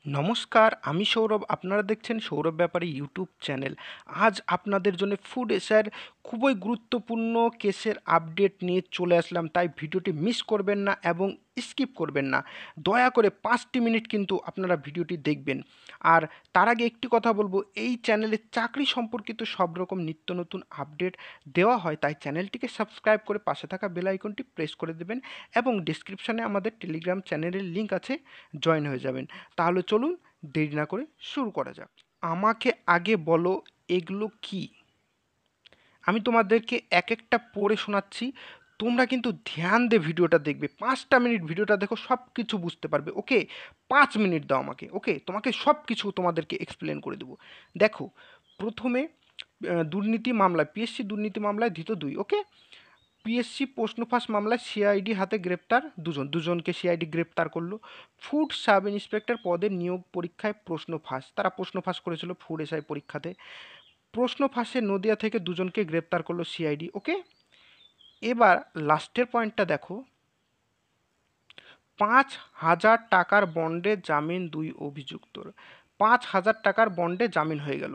নমস্কার, আমি সৌরভ। আপনারা দেখছেন সৌরভ ব্যাপারী ইউটিউব চ্যানেল। আজ আপনাদের জন্য ফুড এশিয়ার খুবই গুরুত্বপূর্ণ কেসের আপডেট নিয়ে চলে আসলাম, তাই ভিডিওটি মিস করবেন না এবং স্কিপ করবেন না। দয়া করে 5টি মিনিট কিন্তু আপনারা ভিডিওটি দেখবেন। আর তার আগে একটি কথা বলবো, এই চ্যানেলে চাকরি সম্পর্কিত সব রকম নিত্য নতুন আপডেট দেওয়া হয়, তাই চ্যানেলটিকে সাবস্ক্রাইব করে পাশে থাকা বেল আইকনটি প্রেস করে দেবেন এবং ডিসক্রিপশানে আমাদের টেলিগ্রাম চ্যানেলের লিঙ্ক আছে, জয়েন হয়ে যাবেন। তাহলে চলুন দেরি না করে শুরু করা যাক। আমাকে আগে বলো এগুলো কি। আমি তোমাদেরকে এক একটা পড়ে শোনাচ্ছি, তোমরা কিন্তু ধ্যান দিয়ে ভিডিওটা দেখবে। 5টা মিনিট ভিডিওটা দেখো, সব কিছু বুঝতে পারবে। ওকে, 5 মিনিট দাও আমাকে। ওকে, তোমাকে সব কিছু তোমাদেরকে এক্সপ্লেন করে দেবো। দেখো, প্রথমে দুর্নীতি মামলায়, পিএসসি দুর্নীতি মামলায় ধৃত 2। ওকে, পিএসসি প্রশ্ন ফাঁস মামলায় সিআইডি হাতে গ্রেপ্তার দুজনকে সিআইডি গ্রেপ্তার করলো। ফুড সাব ইন্সপেক্টর পদের নিয়োগ পরীক্ষায় প্রশ্ন ফাঁস, তারা প্রশ্ন ফাঁস করেছিল ফুড এসআই পরীক্ষাতে। প্রশ্ন ফাঁসে নদিয়া থেকে দুজনকে গ্রেপ্তার করলো সিআইডি। ওকে, এবার লাস্টের পয়েন্টটা দেখো, 5,000 টাকার বন্ডে জামিন 2 অভিযুক্তর। 5,000 টাকার বন্ডে জামিন হয়ে গেল।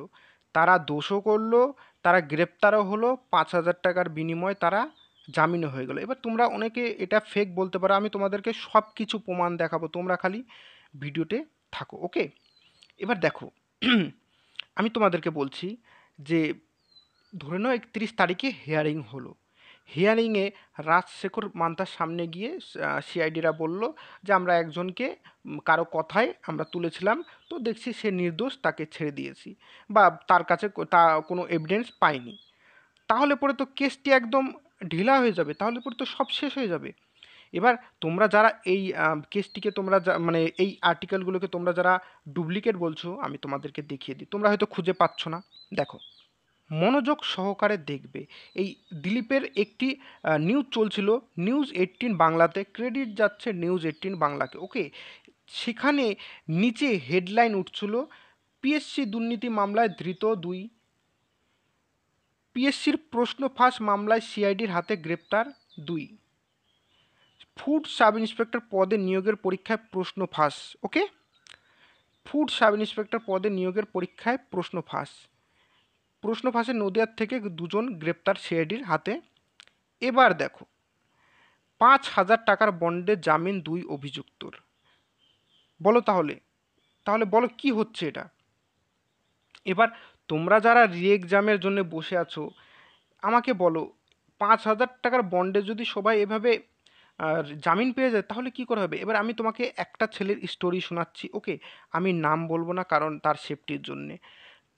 তারা দোষও করলো, তারা গ্রেপ্তারও হলো, 5,000 টাকার বিনিময়ে তারা জামিনও হয়ে গেল। এবার তোমরা অনেকে এটা ফেক বলতে পারো, আমি তোমাদেরকে সব কিছু প্রমাণ দেখাবো, তোমরা খালি ভিডিওতে থাকো। ওকে, এবার দেখো, আমি তোমাদেরকে বলছি যে ধরে নাও 31 তারিখে হিয়ারিং হলো। হিয়ারিংয়ে রাজশেখর মান্তার সামনে গিয়ে সিআইডিরা বলল যে আমরা একজনকে কারো কথায় আমরা তুলেছিলাম, তো দেখছি সে নির্দোষ, তাকে ছেড়ে দিয়েছি, বা তার কাছে তা কোনো এভিডেন্স পাইনি। তাহলে পরে তো কেসটি একদম ঢিলা হয়ে যাবে, তাহলে পরে তো সব শেষ হয়ে যাবে। এবার তোমরা যারা এই কেসটিকে তোমরা মানে এই আর্টিকেলগুলোকে তোমরা যারা ডুপ্লিকেট বলছো, আমি তোমাদেরকে দেখিয়ে দিই, তোমরা হয়তো খুঁজে পাচ্ছ না। দেখো, মনোযোগ সহকারে দেখবে। এই দিলীপের একটি নিউজ চলছিল নিউজ 18 বাংলাতে, ক্রেডিট যাচ্ছে নিউজ 18 বাংলাকে। ওকে, সেখানে নিচে হেডলাইন উঠছিল, পিএসসি দুর্নীতি মামলায় ধৃত 2, পিএসসির প্রশ্ন ফাঁস মামলায় সিআইডির হাতে গ্রেপ্তার 2, ফুড সাব ইন্সপেক্টর পদে নিয়োগের পরীক্ষায় প্রশ্ন ফাঁস। ওকে, ফুড সাব ইন্সপেক্টর পদে নিয়োগের পরীক্ষায় প্রশ্ন ফাঁস, প্রশ্ন ফাঁসে নদিয়ার থেকে 2জন গ্রেপ্তার সিআইডির হাতে। এবার দেখো, 5,000 টাকার বন্ডে জামিন 2 অভিযুক্তর। বলো তাহলে, বলো কি হচ্ছে এটা। এবার তোমরা যারা রি এক্সামের জন্য বসে আছো, আমাকে বলো, 5,000 টাকার বন্ডে যদি সবাই এভাবে জামিন পেয়ে যায়, তাহলে কি করে হবে। এবার আমি তোমাকে একটা ছেলের স্টোরি শোনাচ্ছি। ওকে, আমি নাম বলবো না, কারণ তার সেফটির জন্যে।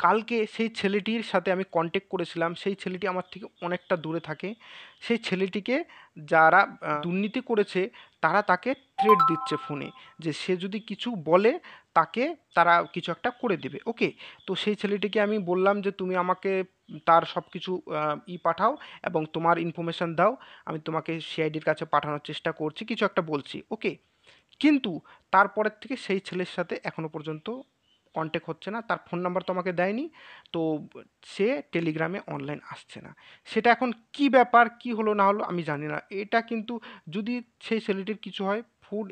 কালকে সেই ছেলেটির সাথে আমি কন্ট্যাক্ট করেছিলাম, সেই ছেলেটি আমার থেকে অনেকটা দূরে থাকে। সেই ছেলেটিকে যারা দুর্নীতি করেছে, তারা তাকে থ্রেট দিচ্ছে ফোনে, যে সে যদি কিছু বলে তাকে তারা কিছু একটা করে দেবে। ওকে, তো সেই ছেলেটিকে আমি বললাম যে তুমি আমাকে তার সব কিছু পাঠাও এবং তোমার ইনফরমেশান দাও, আমি তোমাকে সিআইডির কাছে পাঠানোর চেষ্টা করছি, কিছু একটা বলছি। ওকে, কিন্তু তারপরের থেকে সেই ছেলের সাথে এখনো পর্যন্ত কন্ট্যাক্ট হচ্ছে না, তার ফোন নাম্বার তো আমাকে দেয়নি। তো সে টেলিগ্রামে অনলাইন আসছে না। সেটা এখন কি ব্যাপার, কি হলো না হলো আমি জানি না। এটা কিন্তু যদি সেই ছেলেটির কিছু হয়, ফুড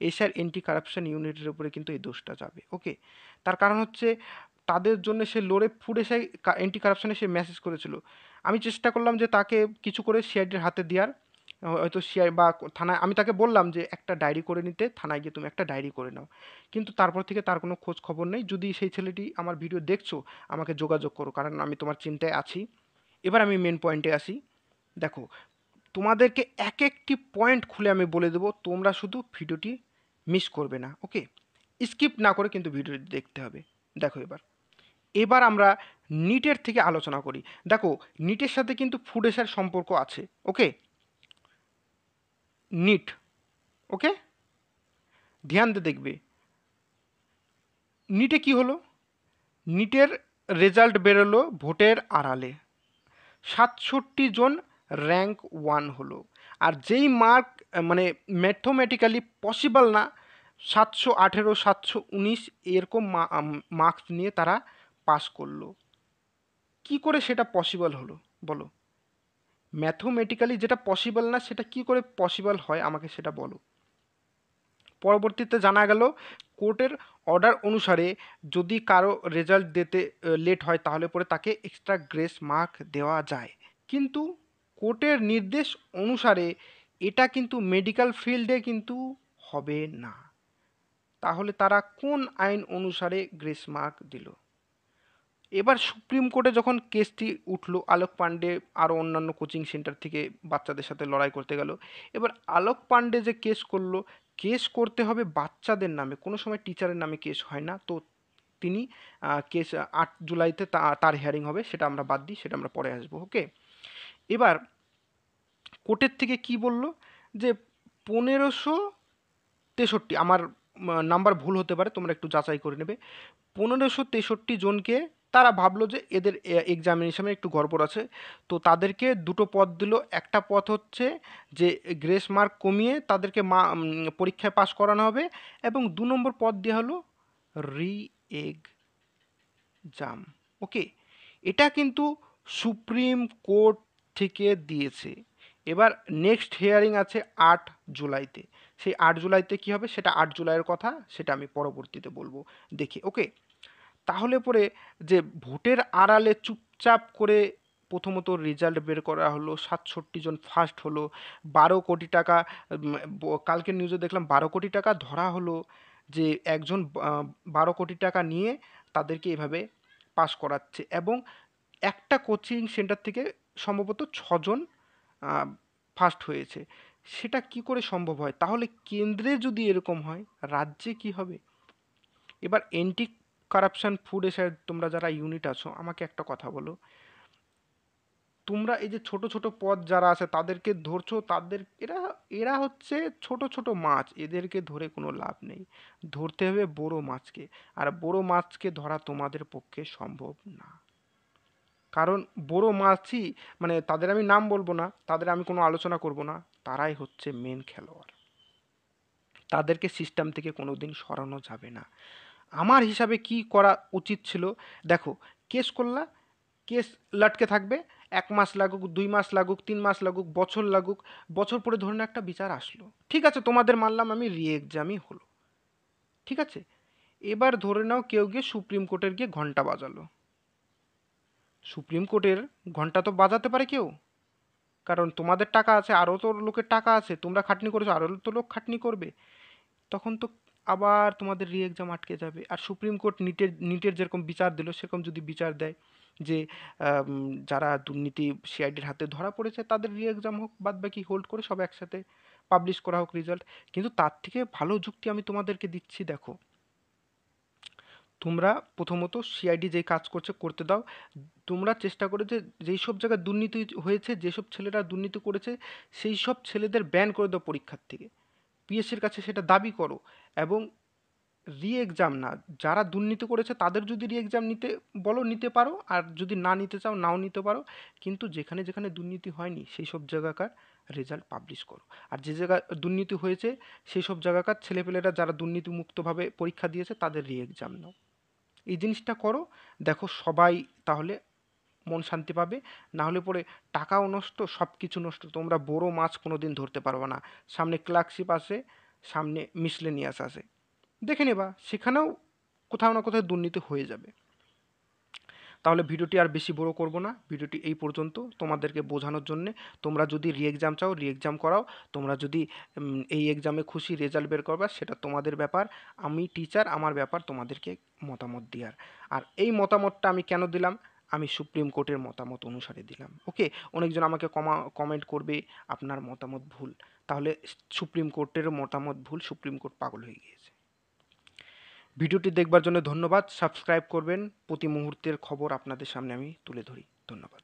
এশিয়ার এন্টি কারাপশন ইউনিটের উপরে কিন্তু এই দোষটা যাবে। ওকে, তার কারণ হচ্ছে তাদের জন্য সে লড়ে ফুড এশিয়ার এন্টি কারাপশনে সে মেসেজ করেছিল। আমি চেষ্টা করলাম যে তাকে কিছু করে সিআইডির হাতে দেওয়ার, হয়তো সিআই বা থানায়, আমি তাকে বললাম যে একটা ডায়েরি করে নিতে, থানায় গিয়ে তুমি একটা ডায়েরি করে নাও। কিন্তু তারপর থেকে তার কোনো খোঁজ খবর নেই। যদি সেই ছেলেটি আমার ভিডিও দেখছো, আমাকে যোগাযোগ করো, কারণ আমি তোমার চিন্তায় আছি। এবার আমি মেন পয়েন্টে আসি। দেখো, তোমাদেরকে এক একটি পয়েন্ট খুলে আমি বলে দেবো, তোমরা শুধু ভিডিওটি মিস করবে না। ওকে, স্কিপ না করে কিন্তু ভিডিওটি দেখতে হবে। দেখো, এবার আমরা নিটের থেকে আলোচনা করি। দেখো, নিটের সাথে কিন্তু ফুড এশিয়ার সম্পর্ক আছে। ওকে, নিট, ওকে, ধ্যান দিয়ে দেখবে। নিটে কি হলো, নিটের রেজাল্ট বেরোলো ভোটের আড়ালে, 67 জন র্যাঙ্ক 1 হলো। আর যেই মার্ক মানে ম্যাথমেটিক্যালি পসিবল না, 718, 719 এরকম মার্কস নিয়ে তারা পাস করলো। কি করে সেটা পসিবল হলো বলো। ম্যাথমেটিক্যালি যেটা পসিবল না, সেটা কি করে পসিবল হয় আমাকে সেটা বলো। পরবর্তীতে জানা গেল কোর্টের অর্ডার অনুসারে যদি কারো রেজাল্ট দিতে লেট হয় তাহলে পরে তাকে এক্সট্রা গ্রেস মার্ক দেওয়া যায়। কিন্তু কোর্টের নির্দেশ অনুসারে এটা কিন্তু মেডিকেল ফিল্ডে কিন্তু হবে না। তাহলে তারা কোন আইন অনুসারে গ্রেস মার্ক দিল? এবার সুপ্রিম কোর্টে যখন কেসটি উঠলো, আলোক পান্ডে আরও অন্যান্য কোচিং সেন্টার থেকে বাচ্চাদের সাথে লড়াই করতে গেল। এবার আলোক পান্ডে যে কেস করলো, কেস করতে হবে বাচ্চাদের নামে, কোনো সময় টিচারের নামে কেস হয় না। তো তিনি কেস 8 জুলাইতে তার হিয়ারিং হবে, সেটা আমরা বাদ দিই, সেটা আমরা পরে আসবো। ওকে, এবার কোর্টের থেকে কি বলল যে 1563, আমার নাম্বার ভুল হতে পারে, তোমরা একটু যাচাই করে নেবে। 1563 জনকে তারা ভাবলো যে এদের এক্সামিনেশনে একটু গড়বড় আছে, তো তাদেরকে দুটো পদ দিল। একটা পথ হচ্ছে যে গ্রেস মার্ক কমিয়ে তাদেরকে পরীক্ষায় পাশ করানো হবে, এবং 2 নম্বর পদ দেওয়া হলো রি এক্সাম। ওকে, এটা কিন্তু সুপ্রিম কোর্ট থেকে দিয়েছে। এবার নেক্সট হিয়ারিং আছে 8 জুলাইতে। সেই 8 জুলাইতে কি হবে, সেটা 8 জুলাইয়ের কথা, সেটা আমি পরবর্তীতে বলবো দেখি। ওকে, তাহলে পরে যে ভোটের আড়ালে চুপচাপ করে প্রথমত রেজাল্ট বের করা হলো, 67 জন ফার্স্ট হলো, 12 কোটি টাকা, কালকের নিউজে দেখলাম 12 কোটি টাকা ধরা হলো, যে একজন 12 কোটি টাকা নিয়ে তাদেরকে এভাবে পাস করাচ্ছে, এবং একটা কোচিং সেন্টার থেকে সম্ভবত 6 জন ফার্স্ট হয়েছে। সেটা কি করে সম্ভব হয়? তাহলে কেন্দ্রে যদি এরকম হয়, রাজ্যে কি হবে? এবার এন্টি কারাপশন ফুড এসআই তোমরা যারা ইউনিট আছো, আমাকে একটা কথা বলো, তোমরা এই যে ছোট ছোট পদ যারা আছে তাদেরকে ধরছো, তাদের এরা এরা হচ্ছে ছোট ছোট মাছ, এদেরকে ধরে কোনো লাভ নেই। ধরতে হবে বড় মাছকে, আর বড় মাছকে ধরা তোমাদের পক্ষে সম্ভব না। কারণ বড় মাছই, মানে তাদের আমি নাম বলবো না, তাদের আমি কোনো আলোচনা করব না, তারাই হচ্ছে মেন খেলোয়াড়। তাদেরকে সিস্টেম থেকে কোনো দিন সরানো যাবে না। আমার হিসাবে কি করা উচিত ছিল, দেখো, কেস করলা, কেস লটকে থাকবে, 1 মাস লাগুক, 2 মাস লাগুক, 3 মাস লাগুক, বছর লাগুক, বছর পরে ধরুন একটা বিচার আসলো, ঠিক আছে, তোমাদের মানলাম আমি, রি এক্সামই হলো, ঠিক আছে। এবার ধরে নাও কেউ গিয়ে সুপ্রিম কোর্টের গিয়ে ঘন্টা বাজালো। সুপ্রিম কোর্টের ঘন্টা তো বাজাতে পারে কেউ, কারণ তোমাদের টাকা আছে, আরও তো লোকের টাকা আছে, তোমরা খাটনি করেছো, আরও তো লোক খাটনি করবে, তখন তো আবার তোমাদের রি এক্সাম আটকে যাবে। আর সুপ্রিম কোর্ট নিটের যেরকম বিচার দিল, সেরকম যদি বিচার দেয় যে যারা দুর্নীতি সিআইডির হাতে ধরা পড়েছে তাদের রি এক্সাম হোক, বাদ বাকি হোল্ড করে সব একসাথে পাবলিশ করা হোক রেজাল্ট। কিন্তু তার থেকে ভালো যুক্তি আমি তোমাদেরকে দিচ্ছি, দেখো, তোমরা প্রথমত সিআইডি যেই কাজ করছে করতে দাও। তোমরা চেষ্টা করো যে যেই সব জায়গায় দুর্নীতি হয়েছে, যেসব ছেলেরা দুর্নীতি করেছে, সেই সব ছেলেদের ব্যান করে দাও পরীক্ষার থেকে, পিএসসির কাছে সেটা দাবি করো। এবং রি এক্সাম না, যারা দুর্নীতি করেছে তাদের যদি রি এক্সাম নিতে বলো, নিতে পারো, আর যদি না নিতে চাও নাও নিতে পারো, কিন্তু যেখানে যেখানে দুর্নীতি হয়নি সেই সব জায়গাকার রেজাল্ট পাবলিশ করো। আর যে জায়গায় দুর্নীতি হয়েছে সেই সব জায়গাকার ছেলেপেলেরা যারা দুর্নীতিমুক্তভাবে পরীক্ষা দিয়েছে তাদের রি এক্সাম নাও। এই জিনিসটা করো, দেখো সবাই তাহলে মন শান্তি পাবে। না হলে পরে টাকাও নষ্ট, সব কিছু নষ্ট, তোমরা বড় মাছ কোনো দিন ধরতে পারবে না। সামনে ক্লার্কশিপ আসে, সামনে মিসলেনিয়াস আসে, দেখে নেবা, সেখানেও কোথাও না কোথাও দুর্নীতি হয়ে যাবে। তাহলে ভিডিওটি আর বেশি বড় করব না, ভিডিওটি এই পর্যন্ত তোমাদেরকে বোঝানোর জন্যে। তোমরা যদি রি এক্সাম চাও রি এক্সাম করাও, তোমরা যদি এই এক্সামে খুশি রেজাল্ট বের করবা সেটা তোমাদের ব্যাপার। আমি টিচার, আমার ব্যাপার তোমাদেরকে মতামত দেওয়ার। আর এই মতামতটা আমি কেন দিলাম, আমি সুপ্রিম কোর্টের মতামত অনুসারে দিলাম। ওকে, অনেকজন আমাকে কমেন্ট করবে আপনার মতামত ভুল, তাহলে সুপ্রিম কোর্টের মতামত ভুল, সুপ্রিম কোর্ট পাগল হয়ে গিয়েছে। ভিডিওটি দেখবার জন্য ধন্যবাদ। সাবস্ক্রাইব করবেন, প্রতি মুহূর্তের খবর আপনাদের সামনে আমি তুলে ধরি। ধন্যবাদ।